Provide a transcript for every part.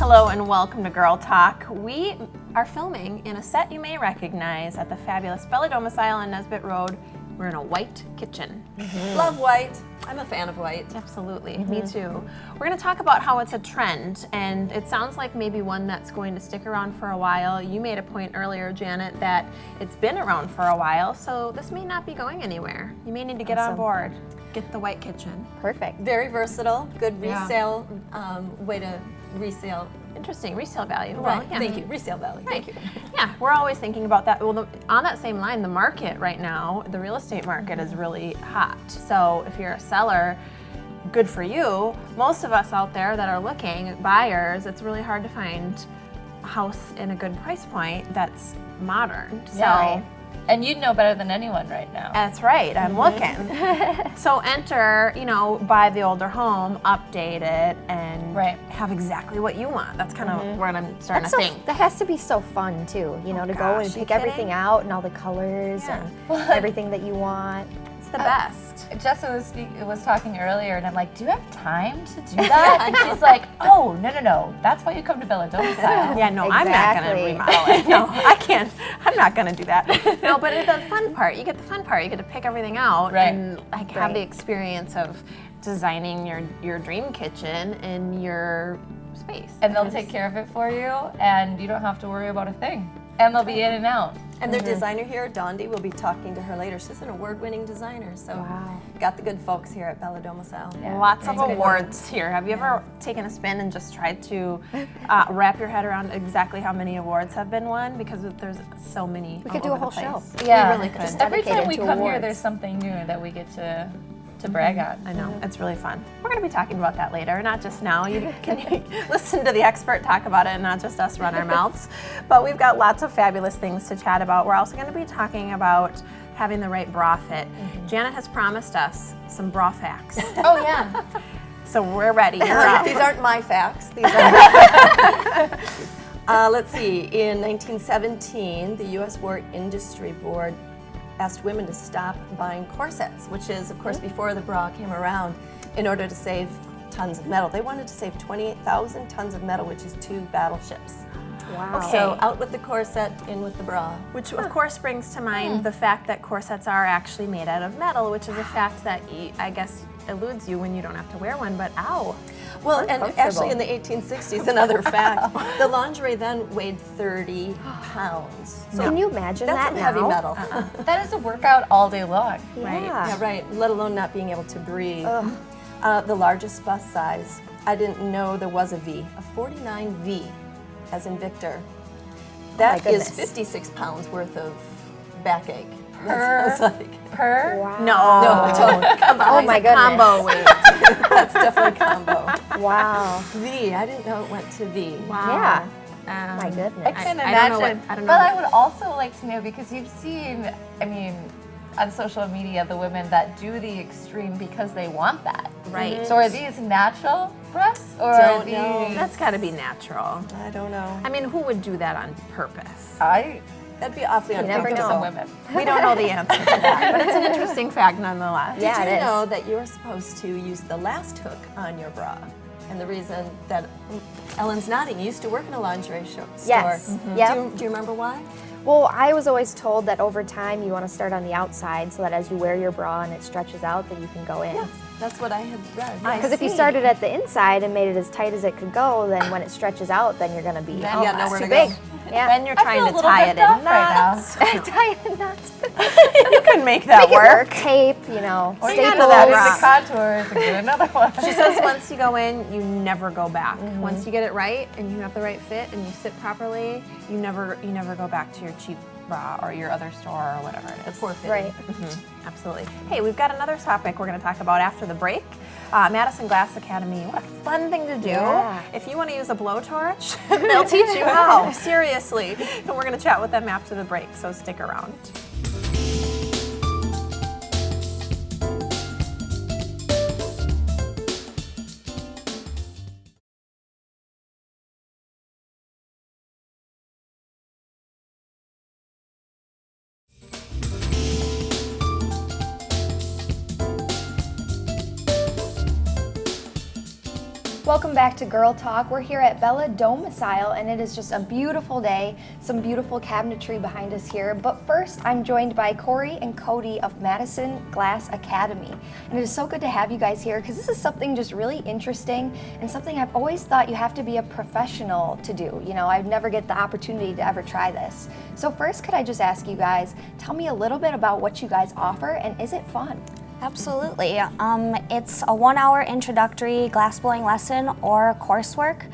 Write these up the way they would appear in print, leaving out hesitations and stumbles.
Hello and welcome to Girl Talk. We are filming in a set you may recognize at the fabulous Bella Domicile on Nesbitt Road. We're in a white kitchen. Love white. I'm a fan of white. Absolutely, me too. We're going to talk about how it's a trend, and it sounds like maybe one that's going to stick around for a while. You made a point earlier, Janet, that it's been around for a while, so this may not be going anywhere. You may need to get on board. Get the white kitchen. Perfect. Very versatile. Good resale way to resale. Interesting, resale value. Right. Well, yeah. Thank you. Resale value. Right. Thank you. Yeah, we're always thinking about that. Well, on that same line, the market right now, the real estate market is really hot. So if you're a seller, good for you. Most of us out there that are looking, buyers, it's really hard to find a house in a good price point that's modern. So. Right. And you'd know better than anyone right now. That's right, I'm looking. So enter, buy the older home, update it, and have exactly what you want. That's kind of what I'm starting to think. That has to be so fun too, to go and pick everything out and all the colors and everything that you want. It's the best. Jessa was talking earlier, and I'm like, do you have time to do that? And she's like, oh, no, that's why you come to Bella Domicile. Yeah, no, I'm not going to remodel it. No, I can't. I'm not going to do that. No, but the fun part, you get the fun part. You get to pick everything out and have the experience of designing your dream kitchen in your space. And they'll take care of it for you, and you don't have to worry about a thing. And they'll be in and out. And their designer here, Dondi, we'll be talking to her later. She's an award-winning designer, so got the good folks here at Bella Domicile. Yeah. Lots of awards here. Have you ever taken a spin and just tried to wrap your head around exactly how many awards have been won? Because there's so many. We could do a whole show. Yeah, we really could. Just every time we come here, there's something new that we get to brag on. I know, it's really fun. We're going to be talking about that later, not just now. You can listen to the expert talk about it and not just us run our mouths. But we've got lots of fabulous things to chat about. We're also going to be talking about having the right bra fit. Janet has promised us some bra facts. Oh, yeah. So we're ready. You're up. These aren't my facts. These are let's see. In 1917, the U.S. War Industry Board asked women to stop buying corsets, which is, of course, before the bra came around, in order to save tons of metal. They wanted to save 28,000 tons of metal, which is 2 battleships. Wow. Okay. So out with the corset, in with the bra. Which, of course, brings to mind the fact that corsets are actually made out of metal, which is a fact that I guess eludes you when you don't have to wear one, but ow. Well, and actually in the 1860s, another fact, the lingerie then weighed 30 pounds. So can you imagine that's that some heavy metal. That is a workout all day long. Right. Yeah, right. Let alone not being able to breathe. The largest bust size, I didn't know there was a V, a 49V, as in Victor. That is 56 pounds worth of backache. Per? Wow. No, come on. Oh my goodness. Combo weight. That's definitely combo. Wow. V, I didn't know it went to V. Wow. Yeah. My goodness. I can I don't imagine. know I don't know but I would also like to know, because you've seen, on social media, the women that do the extreme because they want that. Right. So are these natural breasts, or Don't are these? know. That's got to be natural. I don't know. I mean, who would do that on purpose? That'd be awfully never uncomfortable. know. Some Women. We don't know the answer to that, but it's an interesting fact nonetheless. Yeah, Did it you is. know that you're supposed to use the last hook on your bra? And the reason that Ellen's nodding, you used to work in a lingerie store. Yes. Yep. Do you remember why? Well, I was always told that over time you want to start on the outside, so that as you wear your bra and it stretches out, that you can go in. Yeah, that's what I had read. Because if you started at the inside and made it as tight as it could go, then when it stretches out, then you're going to be you got nowhere too to big. go. Yeah. Then you're trying to I feel a tie little it bit in knots right now. knots. Tie it in knots. You can make that Make it work. tape, Or staples. you gotta that rock. the contours and do another one. She says once you go in, you never go back. Once you get it right and you have the right fit and you sit properly, you never go back to your cheap bra or your other store or whatever it is. The poor fitting. Right. Absolutely. Hey, we've got another topic we're going to talk about after the break. Madison Glass Academy, what a fun thing to do. Yeah. If you want to use a blowtorch, they'll teach you how, seriously. And we're going to chat with them after the break, so stick around. Welcome back to Girl Talk. We're here at Bella Domicile, and it is just a beautiful day. Some beautiful cabinetry behind us here. But first, I'm joined by Cory and Cody of Madison Glass Academy. And it is so good to have you guys here because this is something just really interesting and something I've always thought you have to be a professional to do. You know, I'd never get the opportunity to ever try this. So first, could I just ask you guys, tell me a little bit about what you guys offer, and is it fun? Absolutely. It's a 1-hour introductory glassblowing lesson or coursework.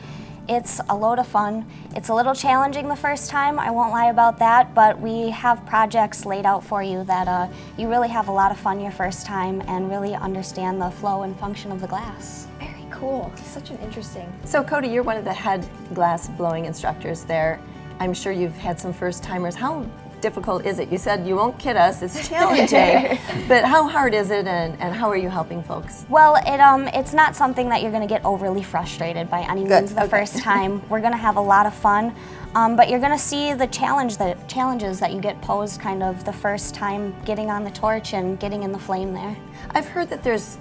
It's a load of fun. It's a little challenging the first time, I won't lie about that, but we have projects laid out for you that you really have a lot of fun your first time and really understand the flow and function of the glass. Very cool. Such an interesting. So Cody, you're one of the head glass blowing instructors there. I'm sure you've had some first timers. How difficult is it? You said you won't kid us, it's challenging, but how hard is it and how are you helping folks? Well, it's not something that you're going to get overly frustrated by any means the first time. We're going to have a lot of fun, but you're going to see the challenges that you get posed kind of the first time getting on the torch and getting in the flame there. I've heard that there's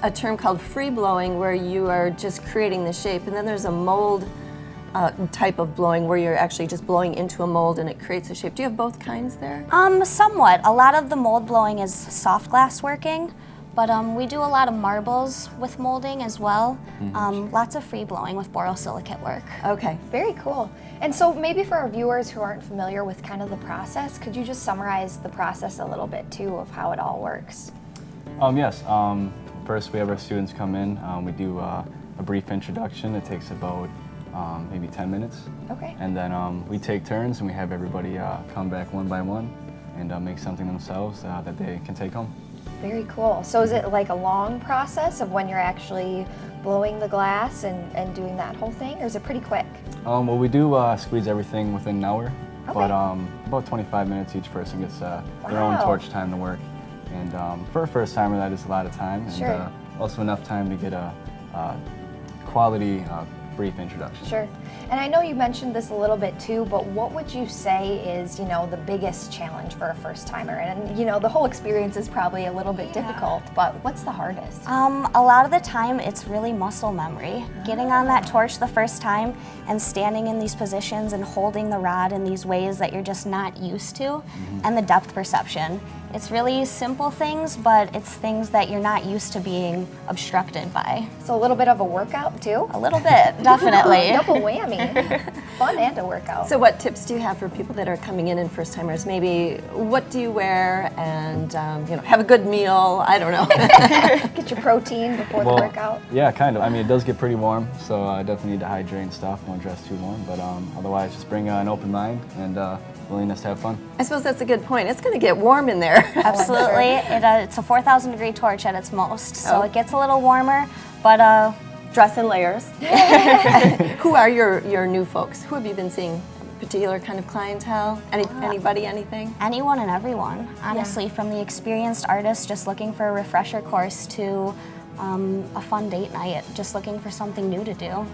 a term called free blowing where you are just creating the shape, and then there's a mold type of blowing where you're actually just blowing into a mold and it creates a shape. Do you have both kinds there? Somewhat. A lot of the mold blowing is soft glass working, but we do a lot of marbles with molding as well. Lots of free blowing with borosilicate work. Okay. Very cool. And so maybe for our viewers who aren't familiar with kind of the process, could you just summarize the process a little bit too of how it all works? Yes. First we have our students come in. We do a brief introduction. It takes about maybe 10 minutes. Okay. And then we take turns and we have everybody come back one by one and make something themselves that they can take home. Very cool. So is it like a long process of when you're actually blowing the glass and doing that whole thing, or is it pretty quick? Well, we do squeeze everything within an hour, Okay. but about 25 minutes each person gets their own Wow. torch time to work. And for a first timer, that is a lot of time, and Sure. also enough time to get a quality brief introduction. Sure. And I know you mentioned this a little bit too, but what would you say is, you know, the biggest challenge for a first timer? And, you know, the whole experience is probably a little bit difficult, but what's the hardest? A lot of the time it's really muscle memory. Getting on that torch the first time and standing in these positions and holding the rod in these ways that you're just not used to, and the depth perception. It's really simple things, but it's things that you're not used to being obstructed by. So a little bit of a workout too? A little bit, definitely. Double whammy. Fun and a workout. So what tips do you have for people that are coming in first timers? Maybe what do you wear and you know, have a good meal, I don't know. Get your protein before the workout. Yeah, kind of. I mean, it does get pretty warm, so I definitely need to hydrate and stuff. Won't dress too warm, but otherwise just bring an open mind and willingness to have fun. I suppose that's a good point. It's going to get warm in there. Absolutely. It's a 4,000 degree torch at its most, so it gets a little warmer, but Dress in layers. Who are your new folks? Who have you been seeing? Particular kind of clientele? Anybody, anything? anyone and everyone, honestly, from the experienced artist just looking for a refresher course to a fun date night, just looking for something new to do.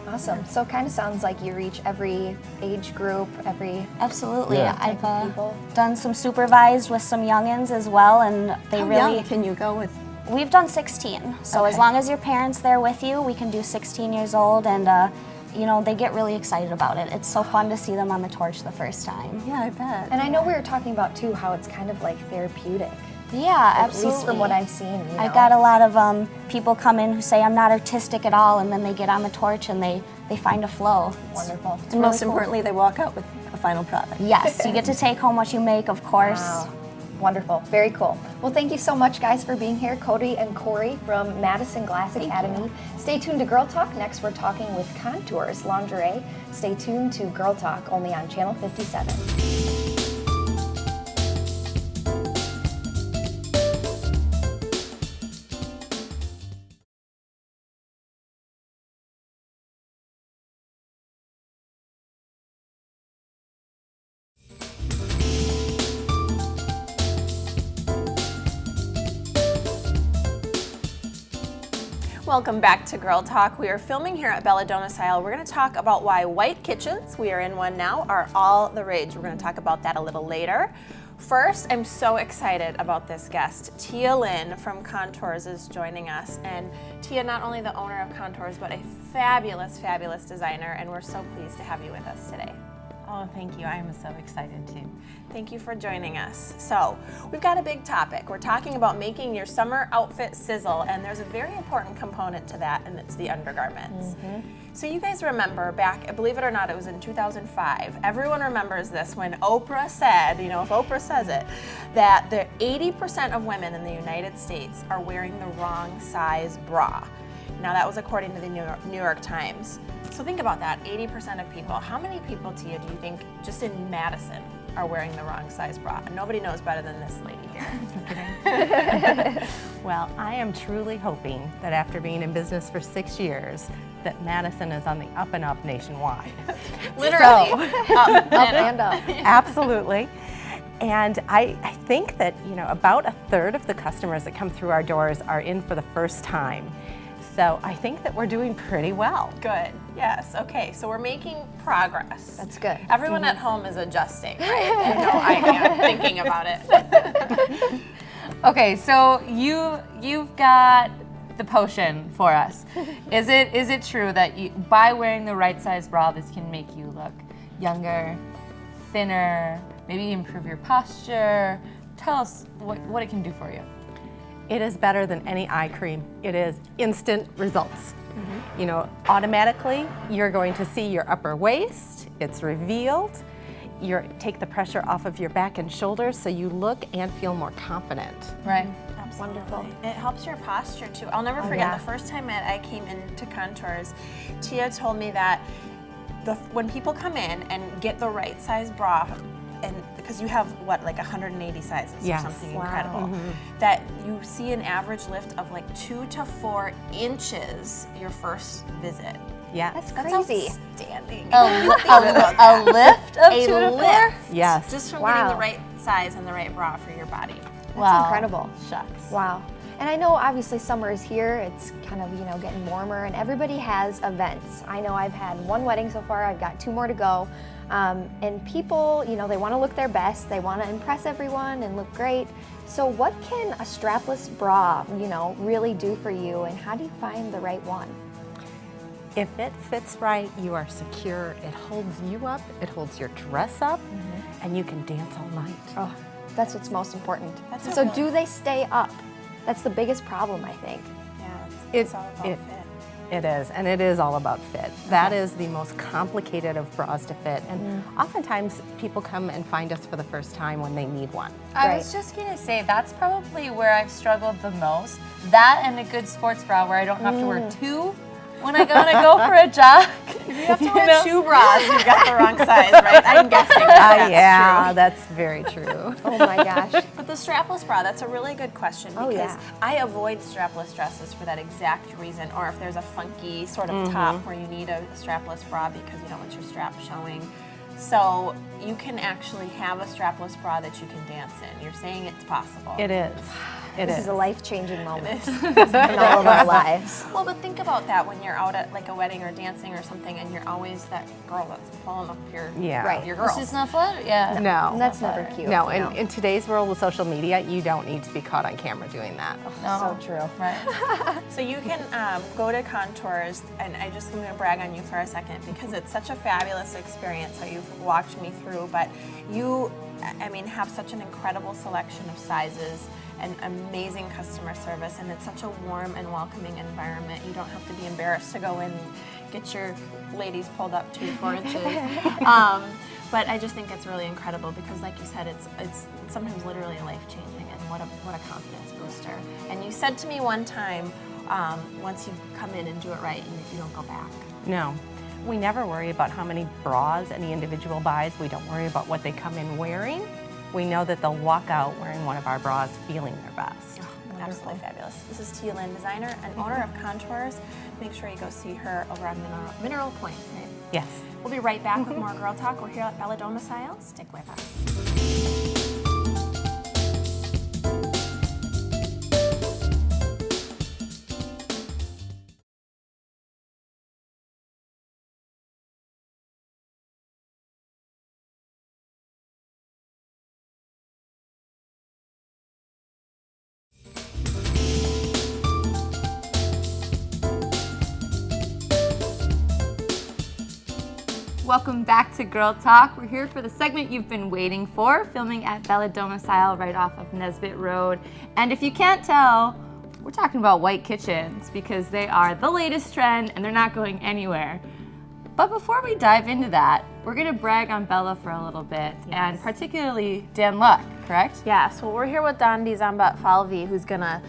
Awesome. So it kind of sounds like you reach every age group, every Absolutely. Yeah. I've type of people. done some supervised with some youngins as well, and they How really... young can you go with? We've done 16, so as Okay. long as your parents there with you, we can do 16 years old, and you know, they get really excited about it. It's so fun to see them on the torch the first time. Yeah, I bet. And I know we were talking about too how it's kind of like therapeutic. Yeah, At absolutely. least from what I've seen. You I've know. got a lot of people come in who say I'm not artistic at all, and then they get on the torch and they find a flow. Wonderful. And most importantly, they walk out with a final product. Yes, you get to take home what you make, of course. Wow. Wonderful. Very cool. Well, thank you so much, guys, for being here. Cody and Cory from Madison Glass Academy. Stay tuned to Girl Talk. Next, we're talking with Contours Lingerie. Stay tuned to Girl Talk, only on Channel 57. Welcome back to Girl Talk. We are filming here at Bella Domicile. We're going to talk about why white kitchens, we are in one now, are all the rage. We're going to talk about that a little later. First, I'm so excited about this guest. Tia Lyn from Contours is joining us. And Tia, not only the owner of Contours, but a fabulous, fabulous designer. And we're so pleased to have you with us today. Oh, thank you. I am so excited too. Thank you for joining us. So, we've got a big topic. We're talking about making your summer outfit sizzle, and there's a very important component to that, and it's the undergarments. So you guys remember back, believe it or not, it was in 2005. Everyone remembers this when Oprah said, you know, if Oprah says it, that the 80% of women in the United States are wearing the wrong size bra. Now that was according to the New York Times. So think about that, 80% of people. How many people, Tia, do you think just in Madison are wearing the wrong size bra? And nobody knows better than this lady here. Well, I am truly hoping that after being in business for 6 years, that Madison is on the up and up nationwide. Literally, Up and up. Absolutely. And I think that, you know, about a third of the customers that come through our doors are in for the first time. So I think that we're doing pretty well. Good, yes, okay, so we're making progress. That's good. Everyone at home is adjusting, right? You know, I am thinking about it. Okay, so you've got the potion for us. Is it true that by wearing the right size bra, this can make you look younger, thinner, maybe improve your posture? Tell us what it can do for you. It is better than any eye cream. It is instant results. You know, automatically you're going to see your upper waist, it's revealed. Take the pressure off of your back and shoulders so you look and feel more confident. Right. Wonderful. It helps your posture too. I'll never forget the first time that I came into Contours, Tia told me that when people come in and get the right size bra, and because you have what, like 180 sizes or something incredible, that you see an average lift of like 2 to 4 inches your first visit. Yeah. That's crazy. Outstanding. A lift of 2 to 4? Yes. Just from getting the right size and the right bra for your body. That's incredible. Shucks. Wow. And I know obviously summer is here, it's kind of, you know, getting warmer and everybody has events. I know I've had 1 wedding so far, I've got 2 more to go. And people, you know, they want to look their best, they want to impress everyone and look great. So what can a strapless bra, you know, really do for you, and how do you find the right one? If it fits right, you are secure. It holds you up, it holds your dress up, and you can dance all night. Oh, that's what's most important. That's so do they stay up? That's the biggest problem, I think. Yeah, it's all about fit. It is, and it is all about fit. That is the most complicated of bras to fit, and oftentimes people come and find us for the first time when they need one. I was just gonna say, that's probably where I've struggled the most. That and a good sports bra where I don't have to wear 2 when I gotta go for a jog. If you have to wear 2 bras, you've got the wrong size, right? I'm guessing that's true. That's very true. Oh my gosh. But the strapless bra, that's a really good question because I avoid strapless dresses for that exact reason, or if there's a funky sort of top where you need a strapless bra because you don't want your strap showing. So you can actually have a strapless bra that you can dance in. You're saying it's possible. It is. This is a life-changing moment in all of our lives. Well, but think about that when you're out at like a wedding or dancing or something, and you're always that girl that's pulling up your your girl. It's just not fun. Yeah. No. And that's never cute. No, in today's world with social media, you don't need to be caught on camera doing that. So true. Right. So you can go to Contours, and I just want to brag on you for a second because it's such a fabulous experience how you've walked me through, but you, I mean, have such an incredible selection of sizes and amazing customer service, and it's such a warm and welcoming environment. You don't have to be embarrassed to go in and get your ladies pulled up 2 to 4 inches. But I just think it's really incredible because, like you said, it's sometimes literally life-changing, and what a confidence booster. And you said to me one time, once you come in and do it right, you don't go back. No. We never worry about how many bras any individual buys. We don't worry about what they come in wearing. We know that they'll walk out wearing one of our bras feeling their best. Oh, absolutely fabulous. This is Tia Lyn, designer and owner of Contours. Make sure you go see her over on Mineral Point, right? Yes. We'll be right back with more Girl Talk. We're here at Bella Domicile. Stick with us. Welcome back to Girl Talk. We're here for the segment you've been waiting for, filming at Bella Domicile right off of Nesbitt Road. And if you can't tell, we're talking about white kitchens because they are the latest trend and they're not going anywhere. But before we dive into that, we're going to brag on Bella for a little bit, and particularly Dan Luck, correct? Yes, well, we're here with Dondi Szombatfalvy, who's going to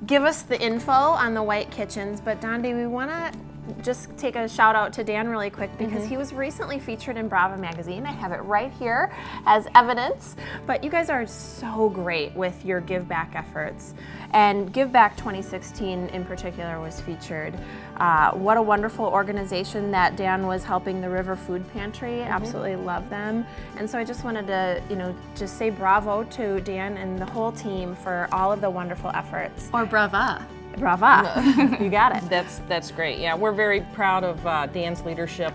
give us the info on the white kitchens. But Dondi, we want to just take a shout out to Dan really quick because he was recently featured in Brava magazine. I have it right here as evidence. But you guys are so great with your give back efforts. And Give Back 2016 in particular was featured. What a wonderful organization that Dan was helping, the River Food Pantry. Absolutely love them. And so I just wanted to, just say bravo to Dan and the whole team for all of the wonderful efforts. Or brava. Brava. You got it. That's great. Yeah, we're very proud of Dan's leadership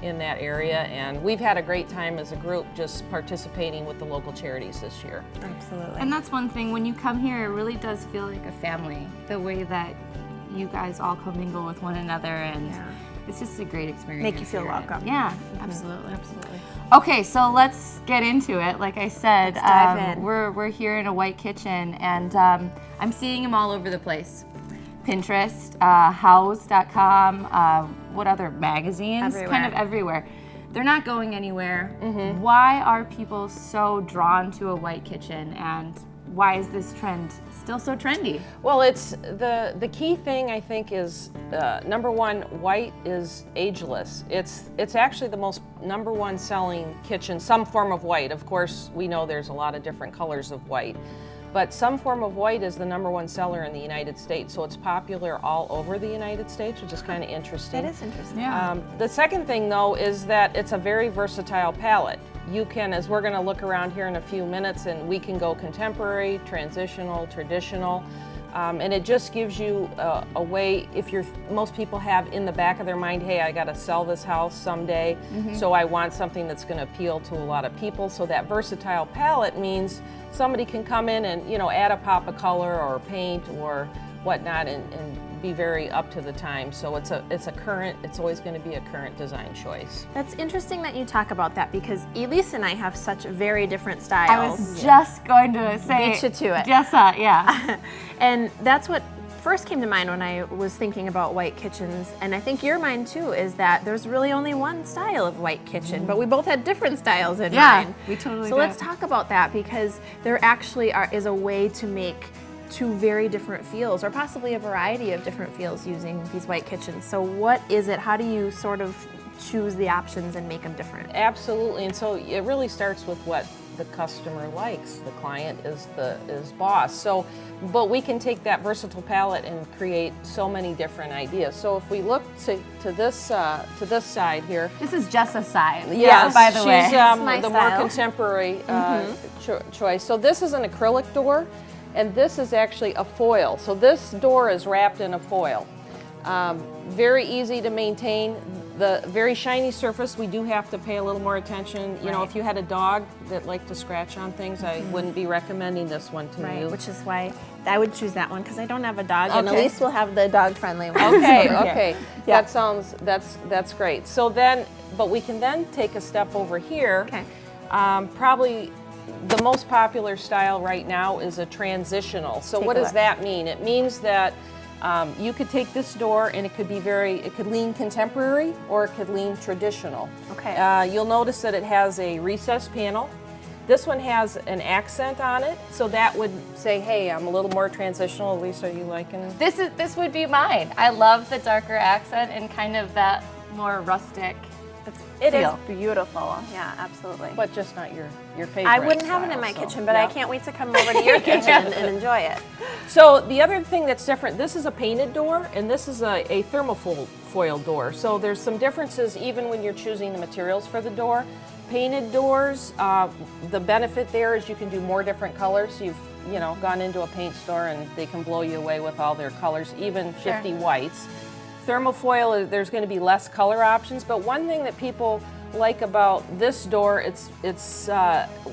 in that area, and we've had a great time as a group just participating with the local charities this year. Absolutely. And that's one thing, when you come here, it really does feel like a family, the way that you guys all commingle with one another, and it's just a great experience. Make you feel welcome. Yeah, absolutely. Absolutely. Okay, so let's get into it. Like I said, let's dive in. We're here in a white kitchen, and I'm seeing them all over the place. Pinterest, House.com, what other magazines? Everywhere. Kind of everywhere. They're not going anywhere. Why are people so drawn to a white kitchen, and why is this trend still so trendy? Well, it's the key thing, I think, is number one, white is ageless. It's actually the most number one selling kitchen, some form of white. Of course, we know there's a lot of different colors of white, but some form of white is the number one seller in the United States. So it's popular all over the United States, which is kind of interesting. That is interesting. Yeah. The second thing, though, is that it's a very versatile palette. You can, as we're going to look around here in a few minutes, and we can go contemporary, transitional, traditional, and it just gives you a way, most people have in the back of their mind, hey, I got to sell this house someday, so I want something that's going to appeal to a lot of people. So that versatile palette means somebody can come in and add a pop of color or paint or whatnot, and be very up to the time. So it's always going to be a current design choice. That's interesting that you talk about that because Elise and I have such very different styles. I was just going to say. Beat you to it. Yes, yeah. And that's what first came to mind when I was thinking about white kitchens, and I think your mind too is that there's really only one style of white kitchen, but we both had different styles in mind. We totally So did. let's talk about that because there actually is a way to make two very different feels, or possibly a variety of different feels using these white kitchens. So what is it? How do you sort of choose the options and make them different? Absolutely, and so it really starts with what the customer likes. The client is boss. So, but we can take that versatile palette and create so many different ideas. So if we look to this side here, This is just a side. yes, by the way. she's my the style. more contemporary choice. So this is an acrylic door, and this is actually a foil. So this door is wrapped in a foil. Very easy to maintain. The very shiny surface, we do have to pay a little more attention. You know, if you had a dog that liked to scratch on things, I wouldn't be recommending this one to you. Which is why I would choose that one because I don't have a dog, and Okay. Elise will have the dog-friendly one. Okay, over here. okay. Yeah. That sounds, that's great. So then, but we can then take a step over here. Okay. Probably the most popular style right now is a transitional. So Take what a does look. that mean? It means that you could take this door and it could lean contemporary or it could lean traditional. Okay. You'll notice that it has a recessed panel. This one has an accent on it, so that would say, hey, I'm a little more transitional. Lisa, are you liking it? This would be mine. I love the darker accent and kind of that more rustic. It is feel. beautiful. Yeah, absolutely. But just not your favorite. I wouldn't have it in my style, so, kitchen, but I yeah. can't wait to come over to your kitchen and enjoy it. So the other thing that's different, this is a painted door, and this is a thermofoil door. So there's some differences even when you're choosing the materials for the door. Painted doors, the benefit there is you can do more different colors. You've gone into a paint store and they can blow you away with all their colors, even 50 whites. Thermofoil, there's going to be less color options, but one thing that people like about this door, it's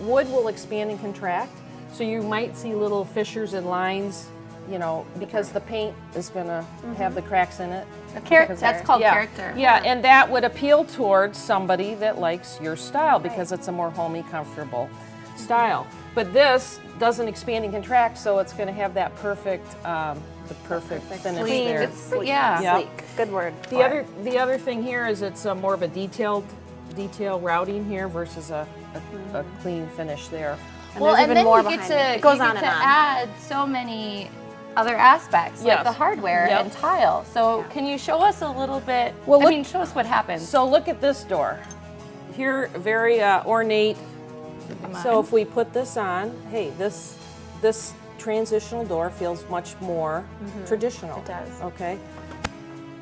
wood will expand and contract, so you might see little fissures and lines, because the paint is going to have the cracks in it. That's called Yeah. character. Yeah, and that would appeal towards somebody that likes your style because it's a more homey, comfortable style. But this doesn't expand and contract, so it's going to have that perfect, the perfect finish Clean. there. It's sleek. Yeah. Yeah. Sleek. Good word. The other thing here is it's more of a detail routing here versus a clean finish there. Well, there's and even then more you get behind to it. It goes you on get and to on. add so many other aspects, like Yes. the hardware Yep. and tile. So can you show us a little bit? Well, I look- mean, show us what happens. So look at this door. Here, very ornate. So if we put this on, hey, this transitional door feels much more traditional. It does. Okay.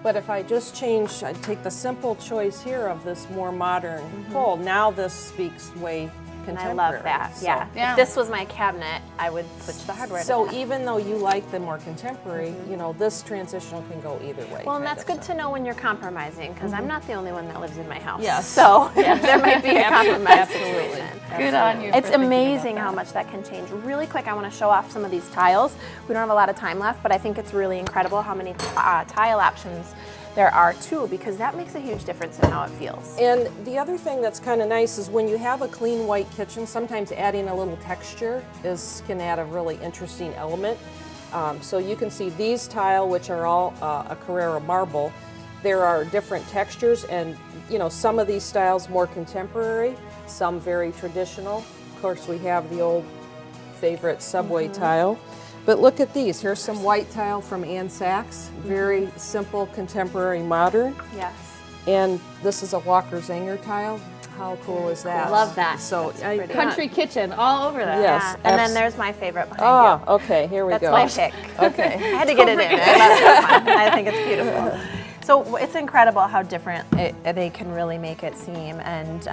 But if I just change, I take the simple choice here of this more modern pole. Now this speaks way And I contemporary. love that. So- Yeah. Yeah. If this was my cabinet, I would switch the hardware. to So that. even though you like the more contemporary, you know, this transitional can go either way. Well, and kind that's of, good so. to know when you're compromising, because I'm not the only one that lives in my house. Yes. So there might be a compromise Absolutely. situation. Good on you. It's for thinking about amazing that. how much that can change. Really quick, I want to show off some of these tiles. We don't have a lot of time left, but I think it's really incredible how many tile options there are too, because that makes a huge difference in how it feels. And the other thing that's kind of nice is when you have a clean white kitchen, sometimes adding a little texture can add a really interesting element. So you can see these tile, which are all a Carrara marble, there are different textures, and you know, some of these styles more contemporary, some very traditional. Of course, we have the old favorite subway tile. But look at these. Here's some white tile from Ann Sachs. Very simple, contemporary, modern. Yes. And this is a Walker Zanger tile. How cool is that? Love that. So pretty. Country kitchen, all over that. Yes. Yeah. And then there's my favorite behind you. Oh, okay. Here we That's go. my pick. Okay. I had to get it in. I love that one. I think it's beautiful. So it's incredible how different they can really make it seem, and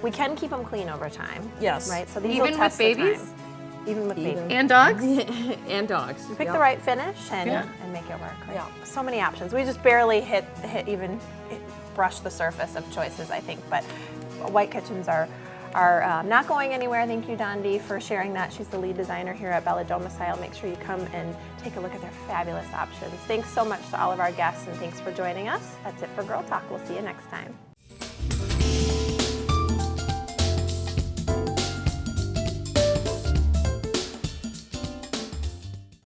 we can keep them clean over time. Yes. Right. So these Even will with test the babies? time. Even with babies. And dogs? And dogs. Pick Yep. the right finish and make it work. Right? Yeah. So many options. We just barely brush the surface of choices, I think. But white kitchens are not going anywhere. Thank you, Dondi, for sharing that. She's the lead designer here at Bella Domicile. Make sure you come and take a look at their fabulous options. Thanks so much to all of our guests, and thanks for joining us. That's it for Girl Talk. We'll see you next time.